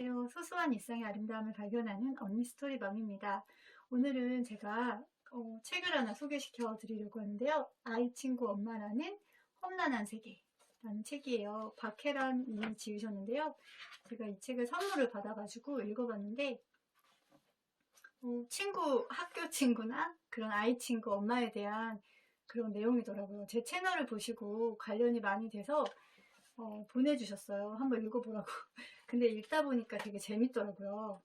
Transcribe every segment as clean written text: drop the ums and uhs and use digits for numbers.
안녕하세요. 소소한 일상의 아름다움을 발견하는 언니 스토리방입니다. 오늘은 제가 책을 하나 소개시켜 드리려고 하는데요. 아이 친구 엄마라는 험난한 세계라는 책이에요. 박혜란 님이 지으셨는데요. 제가 이 책을 선물을 받아가지고 읽어봤는데 학교 친구나 그런 아이 친구 엄마에 대한 그런 내용이더라고요. 제 채널을 보시고 관련이 많이 돼서 보내주셨어요. 한번 읽어보라고. 근데 읽다 보니까 되게 재밌더라고요.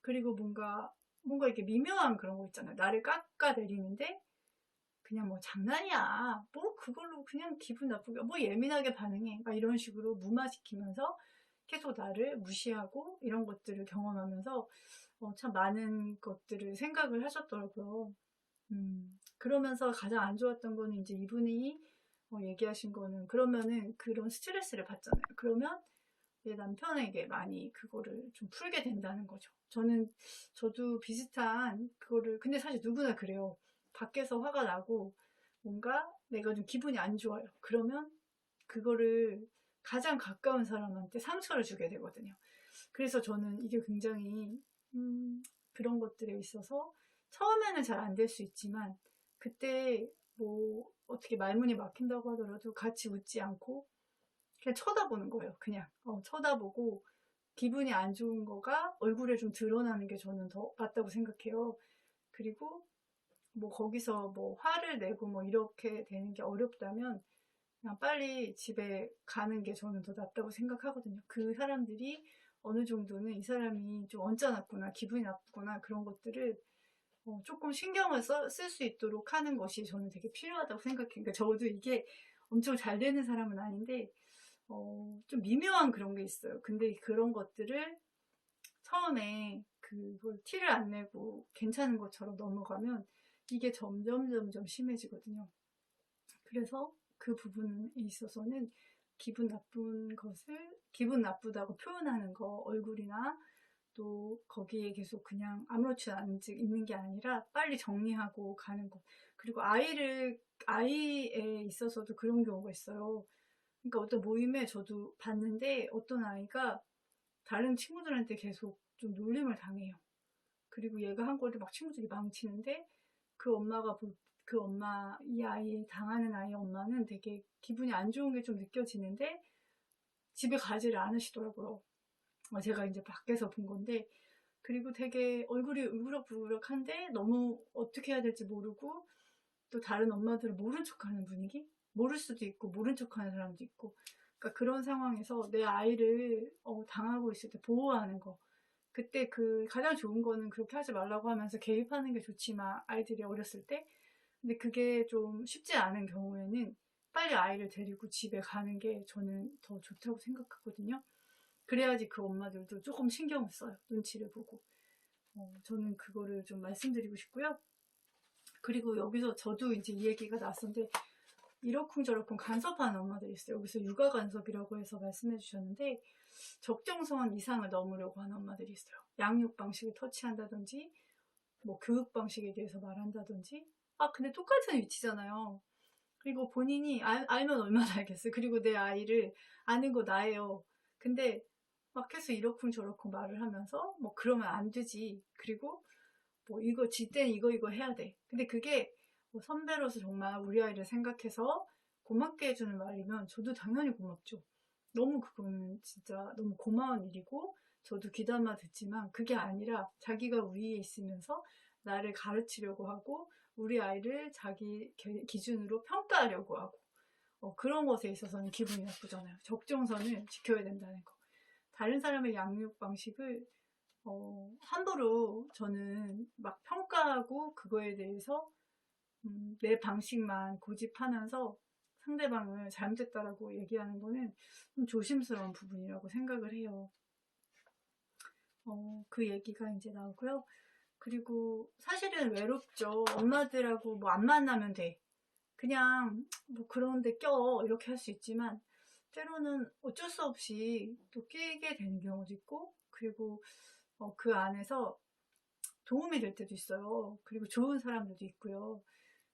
그리고 뭔가 이렇게 미묘한 그런 거 있잖아요. 나를 깎아내리는데 그냥 뭐 장난이야. 뭐 그걸로 그냥 기분 나쁘게, 뭐 예민하게 반응해. 막 이런 식으로 무마시키면서 계속 나를 무시하고 이런 것들을 경험하면서 참 많은 것들을 생각을 하셨더라고요. 그러면서 가장 안 좋았던 거는 이제 이분이 얘기하신 거는 그러면은 그런 스트레스를 받잖아요. 그러면 내 남편에게 많이 그거를 좀 풀게 된다는 거죠. 저도 비슷한 그거를, 근데 사실 누구나 그래요. 밖에서 화가 나고 뭔가 내가 좀 기분이 안 좋아요. 그러면 그거를 가장 가까운 사람한테 상처를 주게 되거든요. 그래서 저는 이게 굉장히, 그런 것들에 있어서 처음에는 잘 안 될 수 있지만 그때 뭐 어떻게 말문이 막힌다고 하더라도 같이 웃지 않고 그냥 쳐다보는 거예요. 그냥 쳐다보고 기분이 안 좋은 거가 얼굴에 좀 드러나는 게 저는 더 맞다고 생각해요. 그리고 뭐 거기서 뭐 화를 내고 뭐 이렇게 되는 게 어렵다면 그냥 빨리 집에 가는 게 저는 더 낫다고 생각하거든요. 그 사람들이 어느 정도는 이 사람이 좀 언짢았구나, 기분이 나쁘구나 그런 것들을 조금 신경을 쓸 수 있도록 하는 것이 저는 되게 필요하다고 생각해요. 그러니까 저도 이게 엄청 잘 되는 사람은 아닌데 좀 미묘한 그런 게 있어요. 근데 그런 것들을 처음에 그걸 티를 안 내고 괜찮은 것처럼 넘어가면 이게 점점 심해지거든요. 그래서 그 부분에 있어서는 기분 나쁘다고 표현하는 거, 얼굴이나 또 거기에 계속 그냥 아무렇지 않은 즉 있는 게 아니라 빨리 정리하고 가는 것. 그리고 아이에 있어서도 그런 경우가 있어요. 그러니까 어떤 모임에 저도 봤는데 어떤 아이가 다른 친구들한테 계속 좀 놀림을 당해요. 그리고 얘가 한 거를 막 친구들이 망치는데 그 엄마가 그 엄마, 이 아이 당하는 아이 엄마는 되게 기분이 안 좋은 게 좀 느껴지는데 집에 가지를 않으시더라고요. 제가 이제 밖에서 본 건데 그리고 되게 얼굴이 울그럭불그럭한데 너무 어떻게 해야 될지 모르고 또 다른 엄마들은 모른 척하는 분위기? 모를 수도 있고 모른 척하는 사람도 있고 그러니까 그런 상황에서 내 아이를 당하고 있을 때 보호하는 거 그때 그 가장 좋은 거는 그렇게 하지 말라고 하면서 개입하는 게 좋지만 아이들이 어렸을 때 근데 그게 좀 쉽지 않은 경우에는 빨리 아이를 데리고 집에 가는 게 저는 더 좋다고 생각하거든요. 그래야지 그 엄마들도 조금 신경을 써요. 눈치를 보고. 저는 그거를 좀 말씀드리고 싶고요. 그리고 여기서 저도 이제 이 얘기가 나왔었는데 이러쿵저러쿵 간섭하는 엄마들이 있어요. 여기서 육아 간섭이라고 해서 말씀해 주셨는데 적정선 이상을 넘으려고 하는 엄마들이 있어요. 양육 방식을 터치한다든지 뭐 교육 방식에 대해서 말한다든지 근데 똑같은 위치잖아요. 그리고 본인이 알면 얼마나 알겠어요. 그리고 내 아이를 아는 거 나예요. 근데 막 해서 이러쿵저러쿵 말을 하면서 뭐 그러면 안 되지. 그리고 뭐 이거 지땐 이거 해야 돼. 근데 그게 뭐 선배로서 정말 우리 아이를 생각해서 고맙게 해주는 말이면 저도 당연히 고맙죠. 너무 그거는 진짜 너무 고마운 일이고 저도 귀담아 듣지만 그게 아니라 자기가 위에 있으면서 나를 가르치려고 하고 우리 아이를 자기 기준으로 평가하려고 하고 그런 것에 있어서는 기분이 나쁘잖아요. 적정선을 지켜야 된다는 거. 다른 사람의 양육 방식을 함부로 저는 막 평가하고 그거에 대해서 내 방식만 고집하면서 상대방을 잘못했다라고 얘기하는 거는 좀 조심스러운 부분이라고 생각을 해요. 그 얘기가 이제 나오고요. 그리고 사실은 외롭죠. 엄마들하고 뭐 안 만나면 돼. 그냥 뭐 그런데 껴 이렇게 할 수 있지만 때로는 어쩔 수 없이 또 끼게 되는 경우도 있고 그리고 그 안에서 도움이 될 때도 있어요. 그리고 좋은 사람들도 있고요.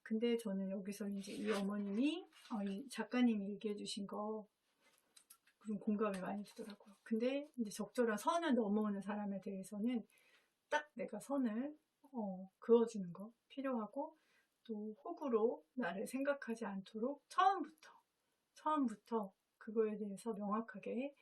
근데 저는 여기서 이제 이 어머님이 이 작가님이 얘기해 주신 거 좀 공감이 많이 되더라고요. 근데 이제 적절한 선을 넘어오는 사람에 대해서는 딱 내가 선을 그어주는 거 필요하고, 또 호구로 나를 생각하지 않도록 처음부터 그거에 대해서 명확하게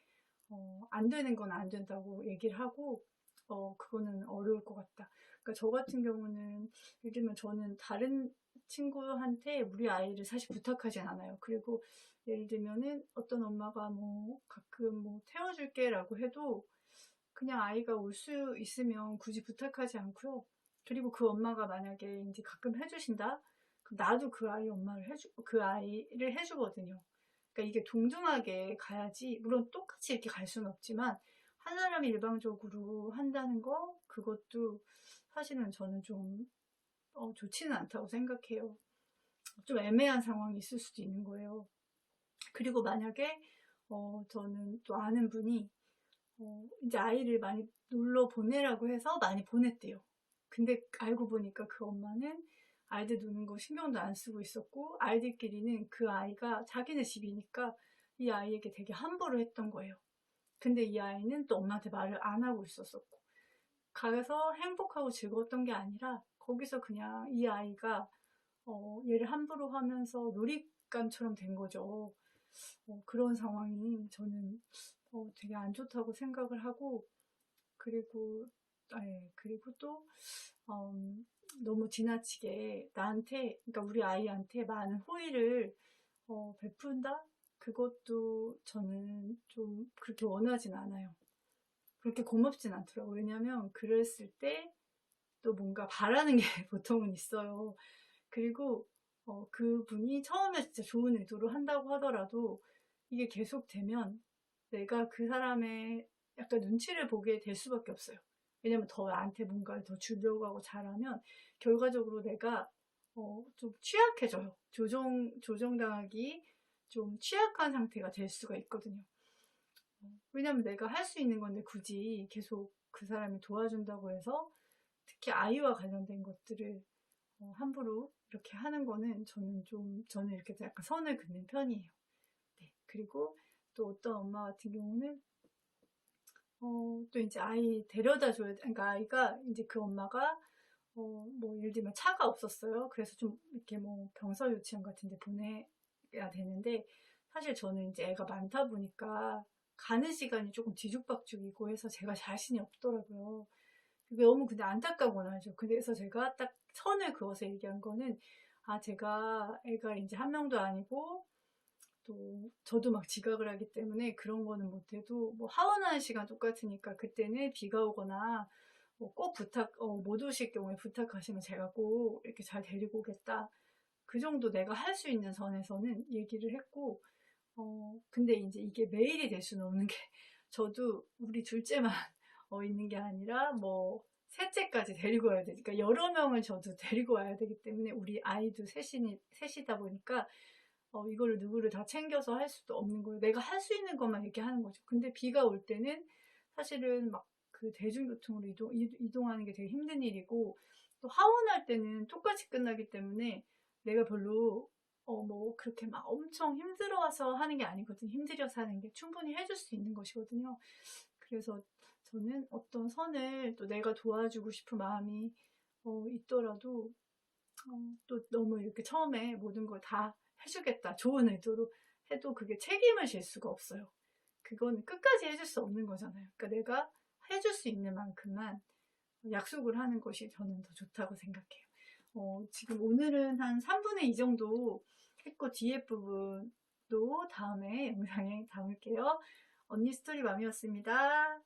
안 되는 건 안 된다고 얘기를 하고, 그거는 어려울 것 같다. 그러니까 저 같은 경우는 예를 들면 저는 다른 친구한테 우리 아이를 사실 부탁하진 않아요. 그리고 예를 들면은 어떤 엄마가 뭐 가끔 뭐 태워줄게라고 해도 그냥 아이가 올 수 있으면 굳이 부탁하지 않고요. 그리고 그 엄마가 만약에 이제 가끔 해주신다? 그럼 나도 그 아이를 해주거든요. 그러니까 이게 동등하게 가야지, 물론 똑같이 이렇게 갈 수는 없지만, 한 사람이 일방적으로 한다는 거, 그것도 사실은 저는 좀, 좋지는 않다고 생각해요. 좀 애매한 상황이 있을 수도 있는 거예요. 그리고 만약에, 저는 또 아는 분이, 이제 아이를 많이 놀러 보내라고 해서 많이 보냈대요. 근데 알고 보니까 그 엄마는 아이들 노는 거 신경도 안 쓰고 있었고, 아이들끼리는 그 아이가 자기네 집이니까 이 아이에게 되게 함부로 했던 거예요. 근데 이 아이는 또 엄마한테 말을 안 하고 있었었고, 가서 행복하고 즐거웠던 게 아니라 거기서 그냥 이 아이가 얘를 함부로 하면서 놀잇감처럼 된 거죠. 그런 상황이 저는 되게 안 좋다고 생각을 하고, 그리고 그리고 또 너무 지나치게 나한테, 그러니까 우리 아이한테 많은 호의를 베푼다? 그것도 저는 좀 그렇게 원하진 않아요. 그렇게 고맙진 않더라고요. 왜냐면 그랬을 때 또 뭔가 바라는 게 보통은 있어요. 그리고 그분이 처음에 진짜 좋은 의도로 한다고 하더라도 이게 계속되면 내가 그 사람의 약간 눈치를 보게 될 수밖에 없어요. 왜냐면 더 나한테 뭔가를 더 주려고 하고 잘하면 결과적으로 내가 좀 취약해져요. 조정당하기 좀 취약한 상태가 될 수가 있거든요. 왜냐면 내가 할 수 있는 건데 굳이 계속 그 사람이 도와준다고 해서, 특히 아이와 관련된 것들을 함부로 이렇게 하는 거는 저는 이렇게 약간 선을 긋는 편이에요. 네. 그리고 또 어떤 엄마 같은 경우는 또 이제 아이 데려다 줘야 돼. 그러니까 아이가 이제 그 엄마가 뭐 예를 들면 차가 없었어요. 그래서 좀 이렇게 뭐 병설 유치원 같은 데 보내야 되는데, 사실 저는 이제 애가 많다 보니까 가는 시간이 조금 뒤죽박죽이고 해서 제가 자신이 없더라고요. 그게 너무 근데 안타까운 하죠. 그래서 제가 딱 선을 그어서 얘기한 거는, 제가 애가 이제 한 명도 아니고 또 저도 막 지각을 하기 때문에 그런 거는 못해도 뭐 하원하는 시간 똑같으니까 그때는 비가 오거나 꼭 못 오실 경우에 부탁하시면 제가 꼭 이렇게 잘 데리고 오겠다. 그 정도 내가 할 수 있는 선에서는 얘기를 했고, 근데 이제 이게 매일이 될 수는 없는 게, 저도 우리 둘째만 있는 게 아니라 뭐 셋째까지 데리고 와야 되니까 여러 명을 저도 데리고 와야 되기 때문에, 우리 아이도 셋이다 보니까 이거를 누구를 다 챙겨서 할 수도 없는 거예요. 내가 할 수 있는 것만 이렇게 하는 거죠. 근데 비가 올 때는 사실은 막 그 대중교통으로 이동하는 게 되게 힘든 일이고, 또 하원할 때는 똑같이 끝나기 때문에 내가 별로 뭐 그렇게 막 엄청 힘들어서 하는 게 아니거든요. 힘들어서 하는 게 충분히 해줄 수 있는 것이거든요. 그래서 저는 어떤 선을, 또 내가 도와주고 싶은 마음이 있더라도 또 너무 이렇게 처음에 모든 걸 다 해주겠다, 좋은 의도로 해도 그게 책임을 질 수가 없어요. 그건 끝까지 해줄 수 없는 거잖아요. 그러니까 내가 해줄 수 있는 만큼만 약속을 하는 것이 저는 더 좋다고 생각해요. 지금 오늘은 한 3분의 2 정도 했고, 뒤에 부분도 다음에 영상에 담을게요. 언니 스토리 맘이었습니다.